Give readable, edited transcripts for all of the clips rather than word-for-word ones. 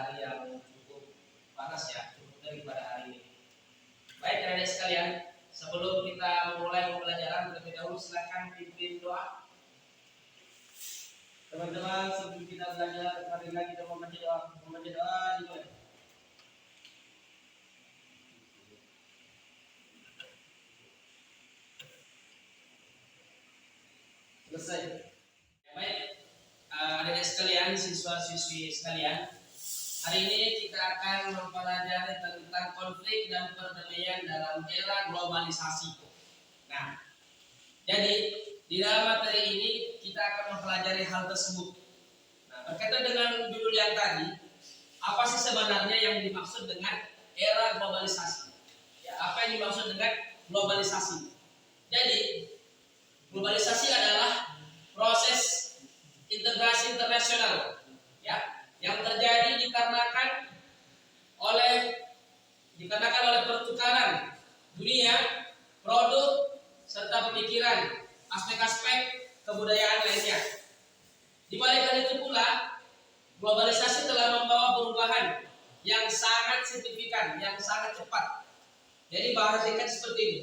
hari yang cukup panas ya, cukup terik pada hari ini. Baik adik-adik sekalian, sebelum kita memulai pembelajaran terlebih dahulu silakan pimpin doa. Teman-teman, sebelum kita belajar, marilah kita membaca doa. Membaca doa dimulai. Selesai. Baik, adik-adik sekalian, siswa-siswi sekalian, hari ini kita akan mempelajari tentang konflik dan perdamaian dalam era globalisasi. Nah, jadi di dalam materi ini kita akan mempelajari hal tersebut. Nah, berkaitan dengan judul yang tadi, apa sih sebenarnya yang dimaksud dengan era globalisasi? Ya, apa yang dimaksud dengan globalisasi? Jadi, globalisasi adalah proses integrasi internasional, ya, yang terjadi dikarenakan oleh pertukaran dunia, produk serta pemikiran, aspek-aspek kebudayaan lainnya. Di balik hal itu pula, globalisasi telah membawa perubahan yang sangat signifikan, yang sangat cepat. Jadi perhatikan seperti ini.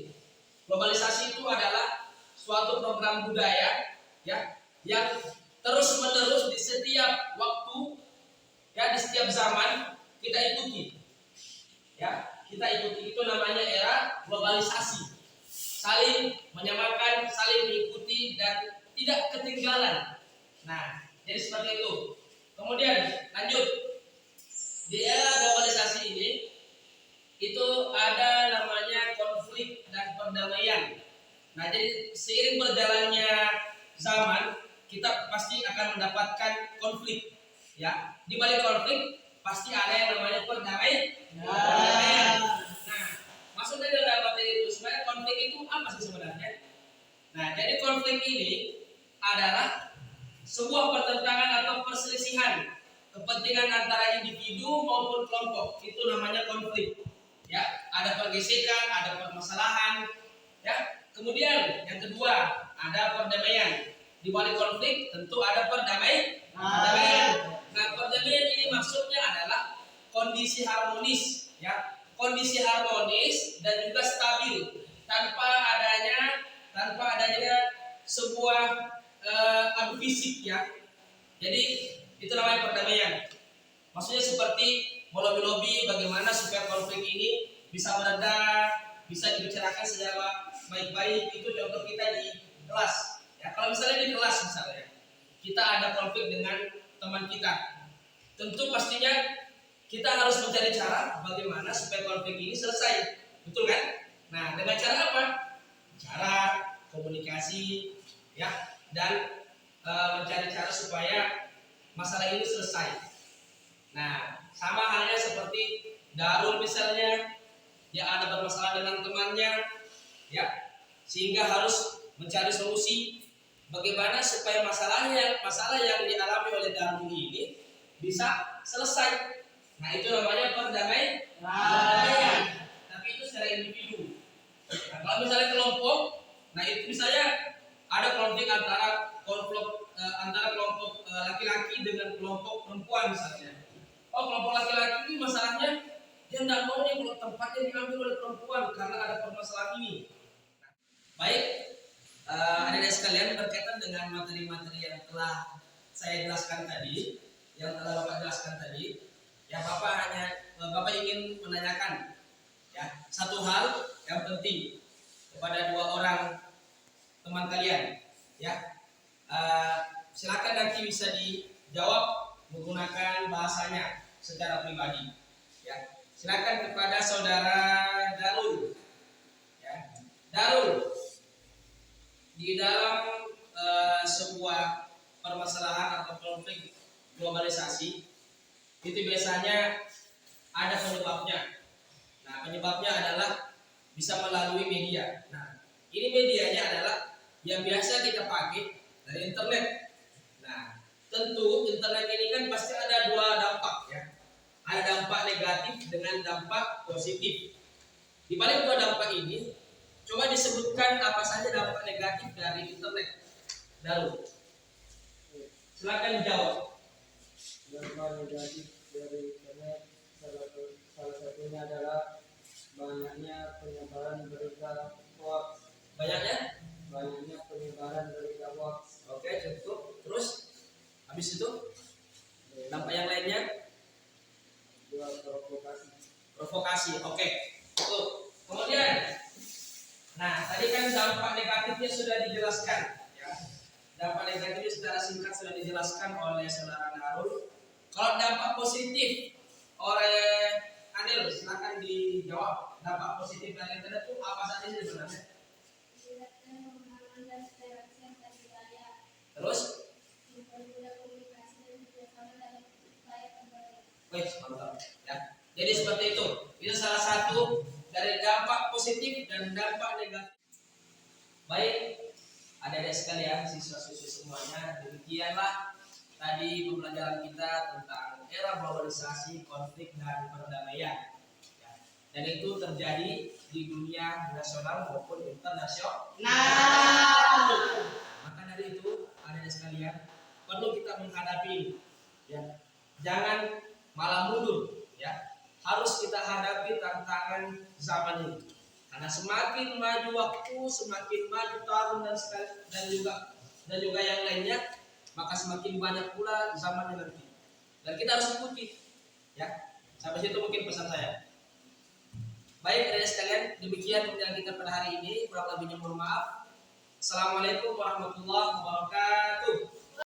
Globalisasi itu adalah suatu program budaya, ya, yang terus-menerus di setiap waktu, ya, di setiap zaman kita ikuti. Ya, kita ikuti, itu namanya era globalisasi. Saling menyamakan, saling mengikuti dan tidak ketinggalan. Nah, jadi seperti itu. Kemudian lanjut. Di era globalisasi ini itu ada namanya konflik dan perdamaian. Nah, jadi seiring berjalannya zaman kita pasti akan mendapatkan konflik, ya. Di balik konflik pasti ada yang namanya perdamaian. Nah, maksudnya dalam materi itu sebenarnya konflik itu apa sih sebenarnya? Nah, jadi konflik ini adalah sebuah pertentangan atau perselisihan kepentingan antara individu maupun kelompok. Itu namanya konflik. Ya, ada pergesekan, ada permasalahan, ya. Kemudian yang kedua ada perdamaian. Di balik konflik tentu ada perdamaian. Nah, perdamaian ini maksudnya adalah kondisi harmonis, ya, kondisi harmonis dan juga stabil tanpa adanya sebuah adu fisik, ya. Jadi itu namanya perdamaian. Maksudnya seperti melobi-lobi bagaimana supaya konflik ini bisa mereda, bisa dibicarakan secara baik-baik. Itu contoh kita di kelas. Ya, kalau misalnya di kelas misalnya kita ada konflik dengan teman kita, tentu pastinya kita harus mencari cara bagaimana supaya konflik ini selesai, betul kan? Nah, dengan cara apa? Cara komunikasi, ya, dan mencari cara supaya masalah ini selesai. Nah, sama halnya seperti Darul misalnya, dia ada bermasalah dengan temannya, ya, sehingga harus mencari solusi bagaimana supaya masalah yang dialami oleh Darul ini bisa selesai. Nah, itu namanya perdamaian. Tapi itu secara individu. Nah, kalau misalnya kelompok, nah itu misalnya ada konflik antara kelompok laki-laki dengan kelompok perempuan misalnya. Oh, kelompok laki-laki ini masalahnya dia tidak mau nih kalau tempatnya diambil oleh perempuan karena ada permasalahan ini. Baik, adik-adik sekalian, berkaitan dengan materi-materi yang telah saya jelaskan tadi, yang telah Bapak jelaskan tadi, ya Bapak ingin menanyakan, ya, satu hal yang penting kepada dua orang teman kalian, ya. Silakan nanti bisa dijawab menggunakan bahasanya secara pribadi, ya. Silakan kepada saudara Darul, ya. Darul, di dalam sebuah permasalahan atau konflik globalisasi itu biasanya ada penyebabnya. Nah, penyebabnya adalah bisa melalui media. Nah, ini medianya adalah yang biasa kita pakai dari internet. Nah, tentu internet ini kan pasti ada dua dampak, ya. Ada dampak negatif dengan dampak positif. Di balik dua dampak ini, coba disebutkan apa saja dampak negatif dari internet. Darul, silakan dijawab. Dampak negatif dari internet komunikasi. Oke. Tuh. Kemudian, nah tadi kan dampak negatifnya sudah dijelaskan. Ya. Dampak negatifnya secara singkat sudah dijelaskan oleh saudara Narul. Kalau dampak positif oleh Anil, silakan dijawab. Dampak positif dari internet itu apa saja sih sebenarnya? Terus? Wih, mantap. Ya. Jadi seperti itu. Itu salah satu dari dampak positif dan dampak negatif. Baik, adik-adik sekalian, siswa-siswi semuanya, demikianlah tadi pembelajaran kita tentang era globalisasi, konflik dan perdamaian. Ya. Dan itu terjadi di dunia nasional maupun internasional. Maka dari itu, adik-adik sekalian, perlu kita menghadapi ini. Ya. Jangan malah mundur, ya. Harus kita hadapi tantangan zaman ini. Karena semakin maju waktu, semakin maju tahun dan juga yang lainnya, maka semakin banyak pula zaman nanti. Dan kita harus ikuti, ya. Sampai situ mungkin pesan saya. Baik, adik-adik sekalian, demikian yang kita pada hari ini. Kurang lebihnya mohon maaf. Assalamualaikum warahmatullahi wabarakatuh.